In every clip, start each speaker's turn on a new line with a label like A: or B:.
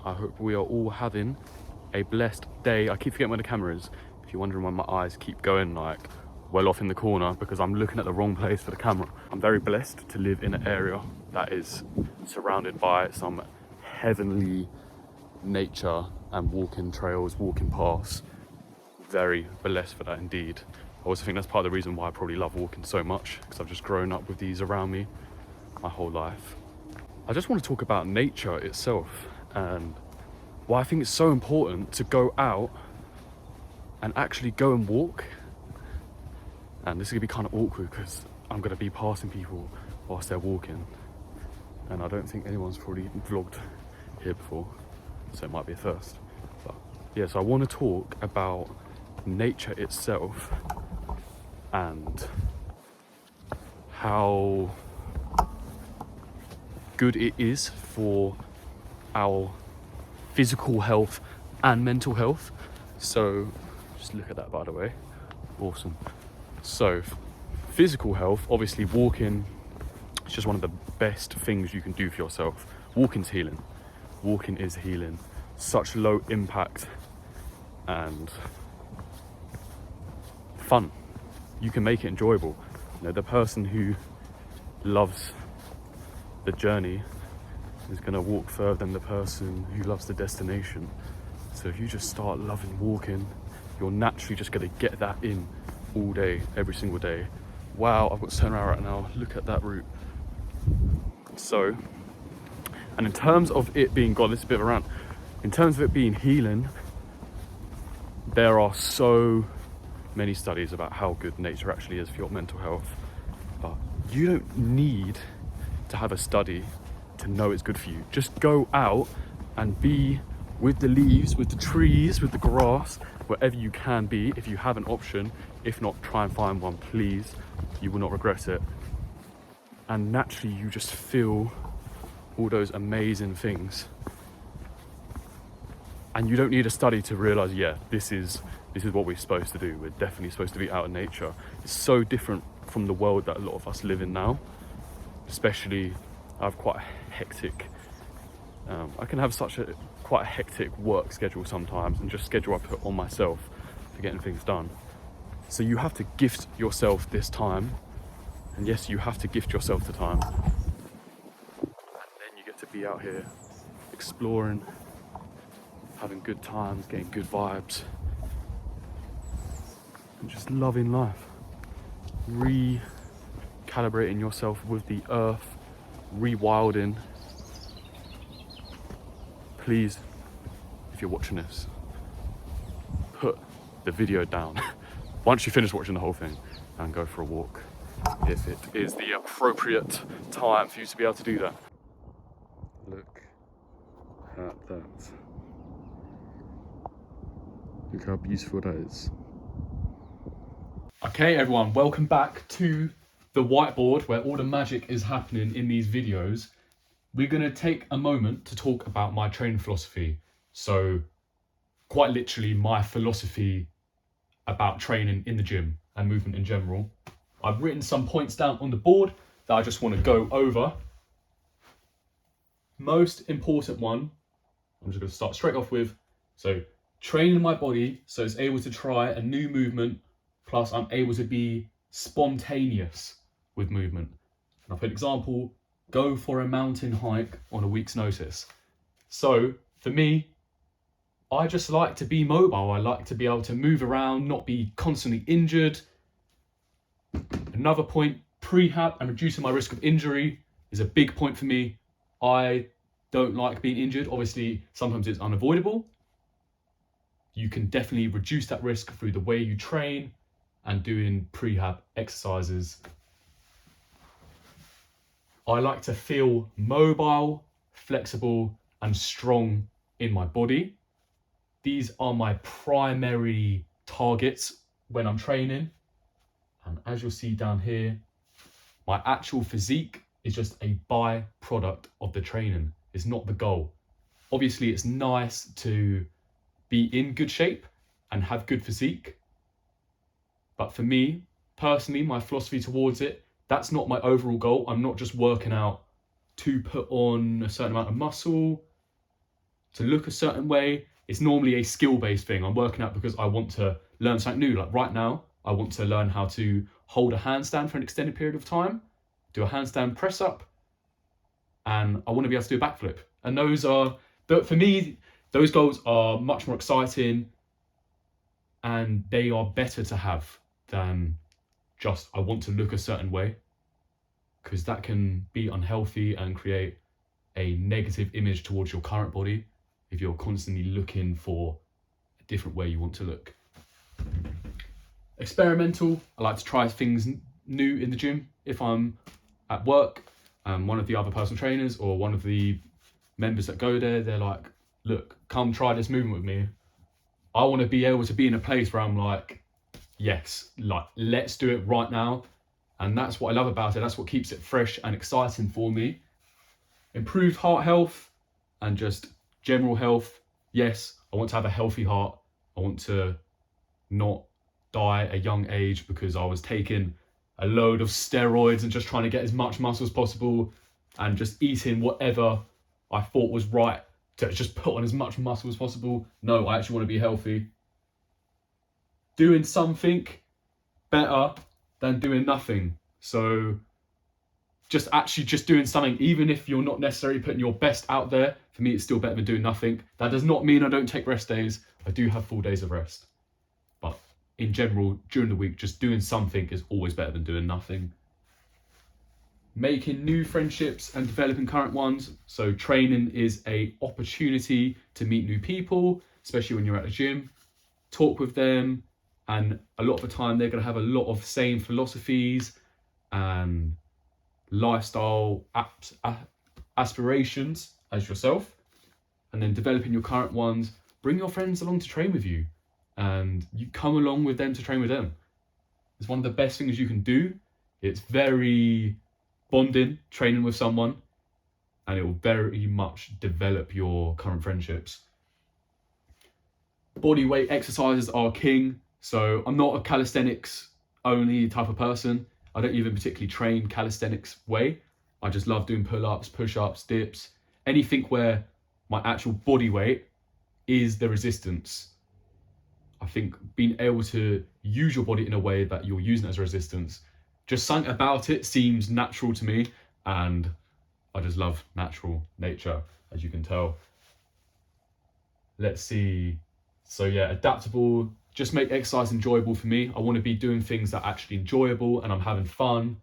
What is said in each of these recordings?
A: I hope we are all having a blessed day. I keep forgetting where the camera is. If you're wondering why my eyes keep going like well off in the corner, because I'm looking at the wrong place for the camera. I'm very blessed to live in an area that is surrounded by some heavenly nature and walking trails, walking paths. Very blessed for that indeed. I also think that's part of the reason why I probably love walking so much, because I've just grown up with these around me my whole life. I just want to talk about nature itself and why I think it's so important to go out and actually go and walk. And this is gonna be kind of awkward because I'm gonna be passing people whilst they're walking, and I don't think anyone's probably vlogged here before, so it might be a first. But yeah, so I want to talk about nature itself and how good it is for our physical health and mental health. So just look at that, by the way. Awesome. So physical health, obviously walking is just one of the best things you can do for yourself. Walking's healing. Walking is healing. Such low impact and fun. You can make it enjoyable. You know, the person who loves the journey is going to walk further than the person who loves the destination. So if you just start loving walking, you're naturally just going to get that in all day, every single day. Wow, I've got to turn around right now. Look at that route. So, and in terms of it being, God, this is a bit of a rant. In terms of it being healing, there are so many studies about how good nature actually is for your mental health. But you don't need to have a study to know it's good for you. Just go out and be with the leaves, with the trees, with the grass, wherever you can be, if you have an option. If not, try and find one, please. You will not regret it. And naturally, you just feel all those amazing things. And you don't need a study to realize, yeah, this is what we're supposed to do. We're definitely supposed to be out in nature. It's so different from the world that a lot of us live in now. Especially, I have quite a hectic, I can have quite a hectic work schedule sometimes, and just schedule I put on myself for getting things done. So you have to gift yourself this time. And yes, you have to gift yourself the time. And then you get to be out here exploring, having good times, getting good vibes, and just loving life. Recalibrating yourself with the earth, rewilding. Please, if you're watching this, put the video down once you finish watching the whole thing and go for a walk, if it is the appropriate time for you to be able to do that. Look at that. Look how beautiful that is. Okay everyone, welcome back to the whiteboard where all the magic is happening in these videos. We're going to take a moment to talk about my training philosophy. So quite literally my philosophy about training in the gym and movement in general. I've written some points down on the board that I just want to go over. Most important one, I'm just going to start straight off with, so training my body so it's able to try a new movement, plus I'm able to be spontaneous with movement. And I've put an example, go for a mountain hike on a week's notice. So for me, I just like to be mobile. I like to be able to move around, not be constantly injured. Another point, prehab and reducing my risk of injury is a big point for me. I don't like being injured. Obviously, sometimes it's unavoidable. You can definitely reduce that risk through the way you train and doing prehab exercises. I like to feel mobile, flexible, and strong in my body. These are my primary targets when I'm training. And as you'll see down here, my actual physique is just a byproduct of the training. It's not the goal. Obviously, it's nice to be in good shape and have good physique. But for me, personally, my philosophy towards it, that's not my overall goal. I'm not just working out to put on a certain amount of muscle. to look a certain way, it's normally a skill-based thing. I'm working out because I want to learn something new. Like right now, I want to learn how to hold a handstand for an extended period of time, do a handstand press up, and I want to be able to do a backflip. And for me, those goals are much more exciting, and they are better to have than just I want to look a certain way, because that can be unhealthy and create a negative image towards your current body if you're constantly looking for a different way you want to look. Experimental, I like to try things new in the gym. If I'm at work and one of the other personal trainers or one of the members that go there, they're like, look, come try this movement with me. I want to be able to be in a place where I'm like, yes, like let's do it right now. And that's what I love about it. That's what keeps it fresh and exciting for me. Improved heart health and just general health. Yes, I want to have a healthy heart. I want to not die at a young age because I was taking a load of steroids and just trying to get as much muscle as possible and just eating whatever I thought was right to just put on as much muscle as possible. No, I actually want to be healthy. Doing something better than doing nothing. So just doing something, even if you're not necessarily putting your best out there, for me, it's still better than doing nothing. That does not mean I don't take rest days. I do have full days of rest. But in general, during the week, just doing something is always better than doing nothing. Making new friendships and developing current ones. So training is an opportunity to meet new people, especially when you're at a gym, talk with them. And a lot of the time, they're going to have a lot of same philosophies and lifestyle aspirations as yourself. And then developing your current ones, bring your friends along to train with you and you come along with them to train with them. It's one of the best things you can do. It's very bonding, training with someone, and it will very much develop your current friendships. Body weight exercises are king. So I'm not a calisthenics only type of person. I don't even particularly train calisthenics way. I just love doing pull-ups, push-ups, dips, anything where my actual body weight is the resistance. I think being able to use your body in a way that you're using it as resistance, just something about it seems natural to me, and I just love natural nature, as you can tell. Let's see. So yeah, adaptable. Just make exercise enjoyable for me. I want to be doing things that are actually enjoyable and I'm having fun.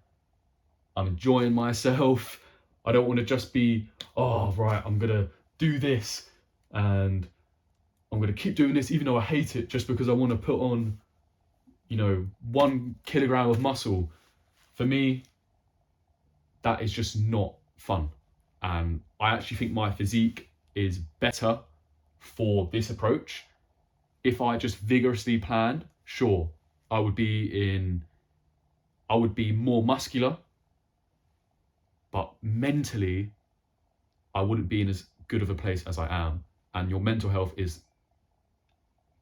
A: I'm enjoying myself. I don't want to just be, oh, right, I'm going to do this and I'm going to keep doing this even though I hate it just because I want to put on, 1 kilogram of muscle. For me, that is just not fun. And I actually think my physique is better for this approach. If I just vigorously planned, sure, I would be more muscular, but mentally, I wouldn't be in as good of a place as I am. And your mental health is,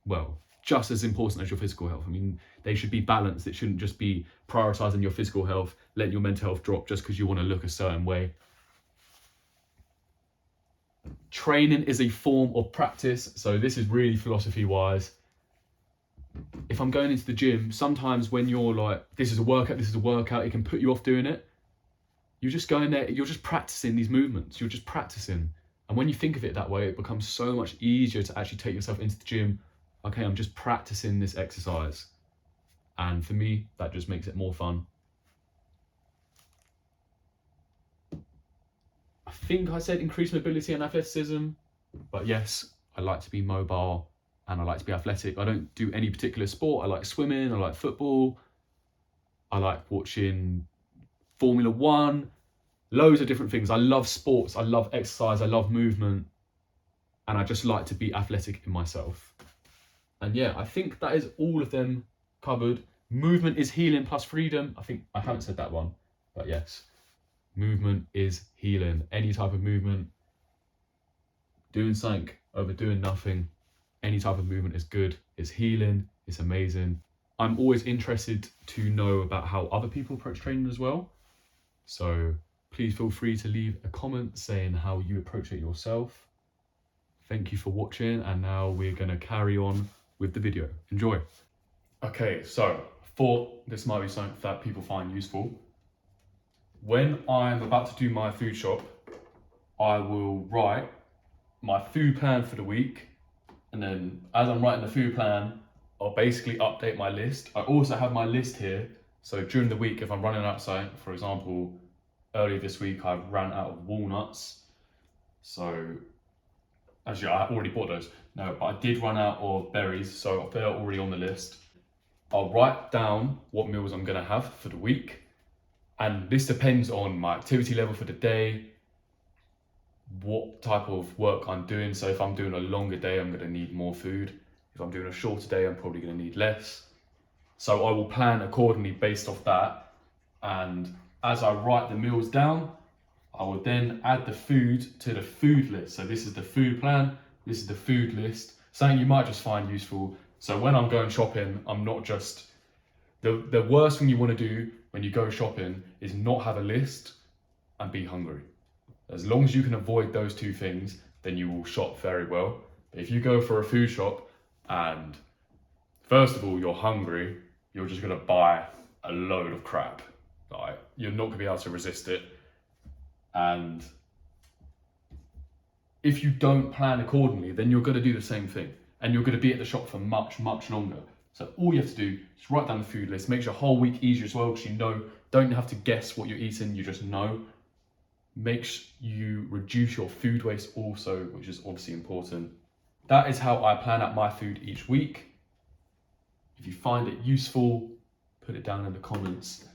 A: well, just as important as your physical health. I mean, they should be balanced. It shouldn't just be prioritizing your physical health, letting your mental health drop just because you want to look a certain way. Training is a form of practice. So this is really philosophy wise. If I'm going into the gym, sometimes when you're like, this is a workout, it can put you off doing it. You're just going there, you're just practicing these movements. You're just practicing. And when you think of it that way, it becomes so much easier to actually take yourself into the gym. Okay, I'm just practicing this exercise. And for me, that just makes it more fun. I think I said increased mobility and athleticism, but yes, I like to be mobile and I like to be athletic. I don't do any particular sport. I like swimming, I like football, I like watching Formula One, loads of different things. I love sports, I love exercise, I love movement, and I just like to be athletic in myself. And yeah, I think that is all of them covered. Movement is healing plus freedom. I think I haven't said that one, but yes. Movement is healing. Any type of movement, doing something over doing nothing, any type of movement is good. It's healing. It's amazing. I'm always interested to know about how other people approach training as well. So please feel free to leave a comment saying how you approach it yourself. Thank you for watching, and now we're gonna carry on with the video. Enjoy. Okay, so I thought this might be something that people find useful. When I'm about to do my food shop, I will write my food plan for the week, and then as I'm writing the food plan, I'll basically update my list. I also have my list here, so during the week, if I'm running out of something, for example, earlier this week I ran out of walnuts, so actually I already bought those. No, but I did run out of berries, so they're already on the list. I'll write down what meals I'm gonna have for the week, and this depends on my activity level for the day, what type of work I'm doing. So if I'm doing a longer day, I'm gonna need more food. If I'm doing a shorter day, I'm probably gonna need less. So I will plan accordingly based off that. And as I write the meals down, I will then add the food to the food list. So this is the food plan, this is the food list, something you might just find useful. So when I'm going shopping, I'm not just, the worst thing you want to do when you go shopping is not have a list and be hungry. As long as you can avoid those two things, then you will shop very well. But if you go for a food shop and first of all, you're hungry, you're just gonna buy a load of crap. Like, you're not gonna be able to resist it. And if you don't plan accordingly, then you're gonna do the same thing. And you're gonna be at the shop for much, much longer. So all you have to do is write down the food list, makes your whole week easier as well, because you know, don't have to guess what you're eating, you just know. Makes you reduce your food waste also, which is obviously important. That is how I plan out my food each week. If you find it useful, put it down in the comments.